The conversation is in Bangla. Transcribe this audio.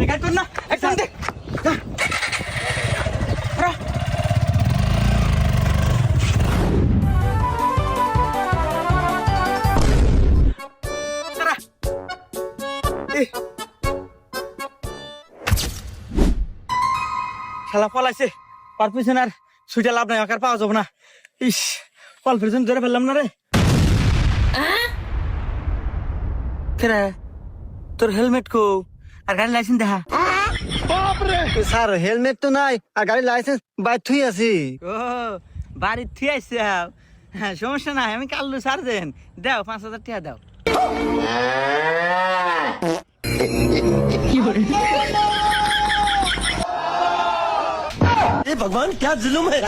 গাড়ি কর না একদম দে খেলা পলাইছে পার পিছনে আর সুইটা লাভ নাই আকার পাওয়া যাবো না ইস কল পিছন ধরে ফেললাম না রে কেরে তোর হেলমেট কো আর গাড়ি লাইসেন্স দেখা স্যার হেলমেট তো নাই আর গাড়ির লাইসেন্স বাইর থুই আছি। ও বাড়ির থিয়ে আসছে হ্যাঁ সমস্যা নাই আমি কাল্লু সার্জেন দাও 5,000 টাকা দাও ভগবান क्या जुलुम है।